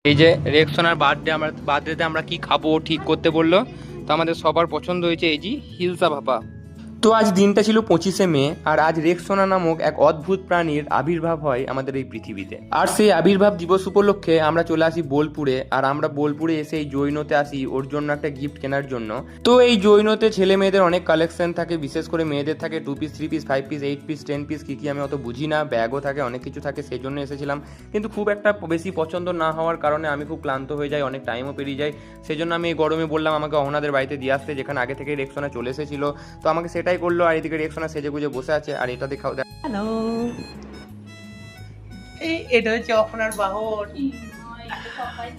এই যে রেক্সোনার বার্থডেতে আমরা কি খাবো ঠিক করতে বললো। তো আমাদের সবার পছন্দ হয়েছে এই যে হিলসা ভাপা। তো আজ দিনটা ছিল 25শে মে, আর আজ রেক্সোনা নামক এক অদ্ভুত প্রাণীর আবির্ভাব হয় আমাদের এই পৃথিবীতে। আর সেই আবির্ভাব দিবস উপলক্ষে আমরা চলে আসি বোলপুরে, আর আমরা বোলপুরে এসে এই জৈনতে আসি ওর জন্য একটা গিফট কেনার জন্য। তো এই জৈনতে ছেলে মেয়েদের অনেক কালেকশন থাকে, বিশেষ করে মেয়েদের থাকে 2 piece 3 piece 5 piece 8 piece 10 piece কি আমি অত বুঝি না, ব্যাগও থাকে, অনেক কিছু থাকে, সেই জন্য এসেছিলাম। কিন্তু খুব একটা বেশি পছন্দ না হওয়ার কারণে আমি খুব ক্লান্ত হয়ে যাই, অনেক টাইমও পেরিয়ে যায়। সেই জন্য আমি এই গরমে বললাম আমাকে অহনাদের বাড়িতে দিয়ে আসতে, যেখানে আগে থেকে রেক্সোনা চলে এসেছিল। তো আমাকে সেটাই করলো, আর এদিকে রেক্সোনা সেজে গুজে বসে আছে। আর এটা দেখাও, হ্যালো, এটা হচ্ছে অহনার বাহন।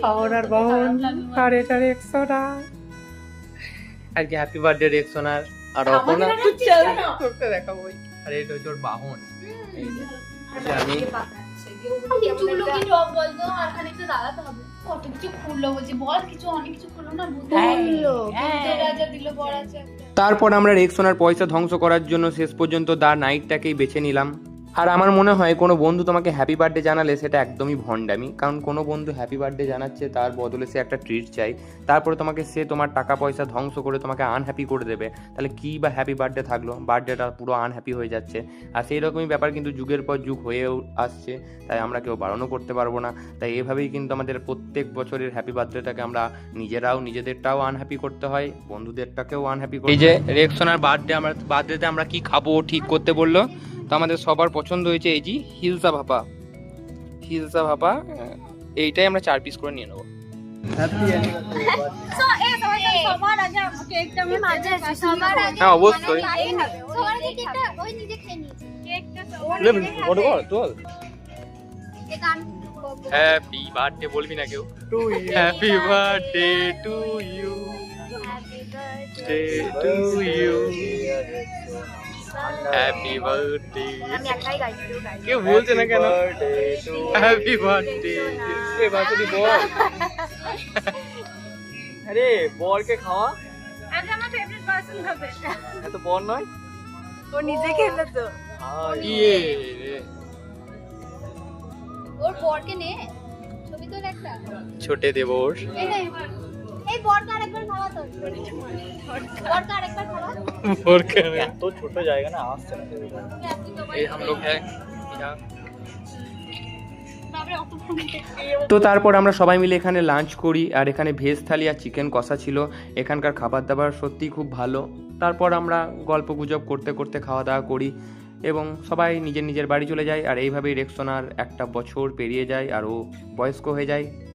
অহনার বাহন আর এটা রেক্সোনা। আর কি হ্যাপি বার্থডে রেক্সোনার। আর অহনা করতে দেখাবো, আর এটা হচ্ছে ওর বাহন। এই যে আমি তারপর আমরা রেক্সোনার পয়সা ধ্বংস করার জন্য শেষ পর্যন্ত দা নাইটটাকেই বেছে নিলাম। আর আমার মনে হয় কোনো বন্ধু তোমাকে হ্যাপি বার্থডে জানালে সেটা একদমই ভণ্ডামি, কারণ কোনো বন্ধু হ্যাপি বার্থডে জানাচ্ছে তার বদলে সে একটা ট্রিট চাই, তারপরে তোমাকে সে তোমার টাকা পয়সা ধ্বংস করে তোমাকে আনহ্যাপি করে দেবে, তাহলে কী বা হ্যাপি বার্থডে থাকলো, বার্থডেটা পুরো আনহ্যাপি হয়ে যাচ্ছে। আর সেই রকমই ব্যাপার কিন্তু যুগের পর যুগ হয়েও আসছে, তাই আমরা কেউ বারণও করতে পারবো না। তাই এভাবেই কিন্তু আমাদের প্রত্যেক বছরের হ্যাপি বার্থডেটাকে আমরা নিজেদেরটাও আনহ্যাপি করতে হয়, বন্ধুদেরটাকেও আনহ্যাপি করতে হয়। এই যে রেক্সোনার বার্থডেতে আমরা কি খাবো ঠিক করতে বললো। তো আমাদের সবার পছন্দ হয়েছে এই যে হিলসা ভাপা। এইটাই আমরা 4 পিস করে নিয়ে নেবো। হ্যাঁ অবশ্যই। হ্যাপি বার্থডে বলবি না কেউ? Happy birthday to you, happy birthday. কেউ বলছে না কেন হ্যাপি বার্থডে? বল, আরে বরকে খাওয়া। আজ আমার ফেভারিট পারসন হবে। এত বর নয়, ও নিজে খেলে তো। ইয়ে ওর বরকে নে ছবি তোল একটা, ছোটে দেবর। এই নে, এই বরকে আরেকবার খাওয়া তোর, বরকে আরেকবার খাওয়া। বরকে এত ছোট জায়গা না, আসছে না। এই हम लोग है। তো তারপর আমরা সবাই মিলে এখানে লাঞ্চ করি, আর এখানে ভেজ থালি আর চিকেন কষা ছিল। এখানকার খাবার দাবার সত্যিই খুব ভালো। তারপর আমরা গল্প গুজব করতে করতে খাওয়া দাওয়া করি এবং সবাই নিজের নিজের বাড়ি চলে যায়। আর এইভাবেই রেক্সোনার একটা বছর পেরিয়ে যায় আর ও বয়স্ক হয়ে যায়।